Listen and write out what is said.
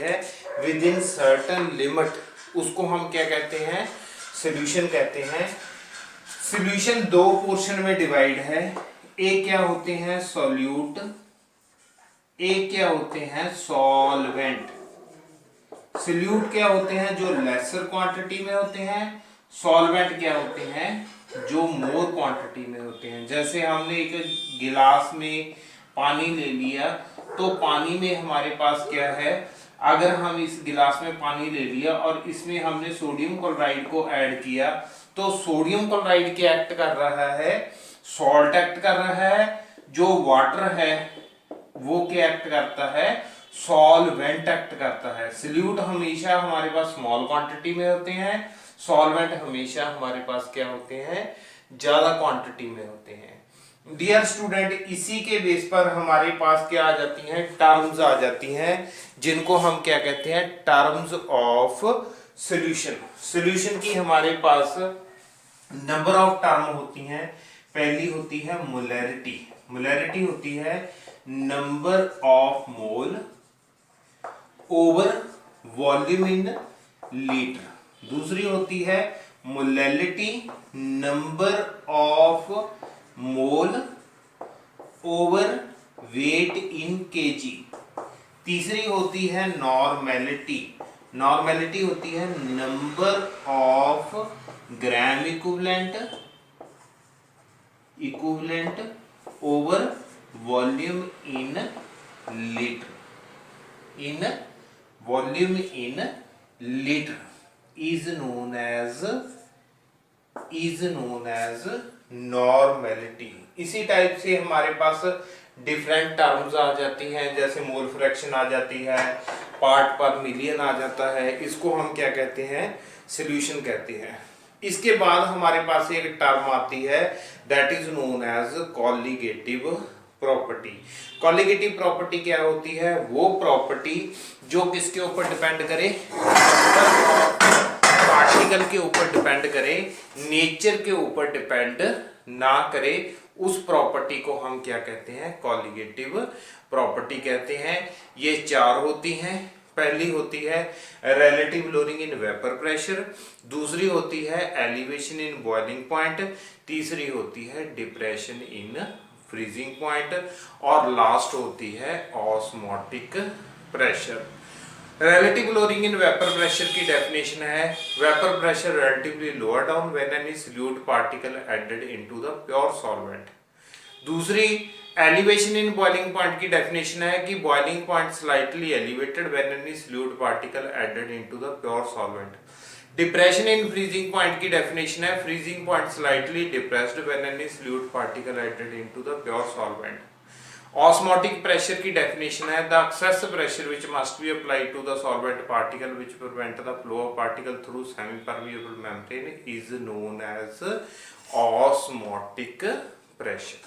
है with in certain limit, उसको हम क्या कहते हैं, सॉल्यूशन कहते हैं। सॉल्यूशन दो पोर्शन में डिवाइड है, एक क्या होते हैं सॉल्यूट, एक क्या होते हैं सॉल्वेंट। सॉल्यूट क्या होते हैं जो लेसर क्वांटिटी में होते हैं, सॉल्वेंट क्या होते हैं जो मोर क्वांटिटी में होते हैं। जैसे हमने एक गिलास में पानी ले लिया, तो पानी में हमारे पास क्या है, अगर हम इस गिलास में पानी ले लिया और इसमें हमने सोडियम क्लोराइड को ऐड किया, तो सोडियम क्लोराइड क्या एक्ट कर रहा है, सॉल्ट एक्ट कर रहा है। जो वाटर है वो क्या एक्ट करता है, सॉल्वेंट एक्ट करता है। सॉल्यूट हमेशा हमारे पास स्मॉल क्वांटिटी में होते हैं, सॉल्वेंट हमेशा हमारे पास क्या होते हैं, ज्यादा क्वांटिटी में होते हैं। डियर स्टूडेंट, इसी के बेस पर हमारे पास क्या आ जाती हैं, टर्म्स आ जाती हैं, जिनको हम क्या कहते हैं, टर्म्स ऑफ सॉल्यूशन। सॉल्यूशन की हमारे पास नंबर ऑफ टर्म होती हैं। पहली होती है मोलैरिटी, मोलैरिटी होती है number of mole over volume in litre. दूसरी होती है molality number of mole over weight in KG. तीसरी होती है नॉर्मेलिटी, नॉर्मेलिटी होती है number of gram equivalent, equivalent over volume in litre, in volume in litre is known as normality. इसी type से हमारे पास डिफरेंट टर्म्स आ जाती हैं, जैसे मोल फ्रैक्शन आ जाती है, पार्ट पर मिलियन आ जाता है, इसको हम क्या कहते हैं, सॉल्यूशन कहते हैं। इसके बाद हमारे पास एक टर्म आती है that is known as colligative property. Colligative property क्या होती है, वो प्रॉपर्टी जो किसके ऊपर डिपेंड करे, पार्टिकल के ऊपर डिपेंड करे, नेचर के ऊपर डिपेंड ना करे, उस प्रॉपर्टी को हम क्या कहते हैं, कॉलिगेटिव प्रॉपर्टी कहते हैं। ये चार होती हैं। पहली होती है relative lowering in vapour pressure, दूसरी होती है एलिवेशन इन बॉइलिंग पॉइंट, तीसरी होती है डिप्रेशन इन फ्रीजिंग पॉइंट, और लास्ट होती है osmotic pressure. Relative lowering in vapour pressure की डेफिनेशन है vapour pressure relatively lower down when any solute particle added into the pure solvent. दूसरी elevation in boiling point की definition है कि boiling point slightly elevated when any solute particle added into the pure solvent. Depression in freezing point की definition है freezing point slightly depressed when any solute particle added into the pure solvent. Osmotic pressure की definition है the excess pressure which must be applied to the solvent particle which prevent the flow of particle through semi permeable membrane is known as osmotic pressure.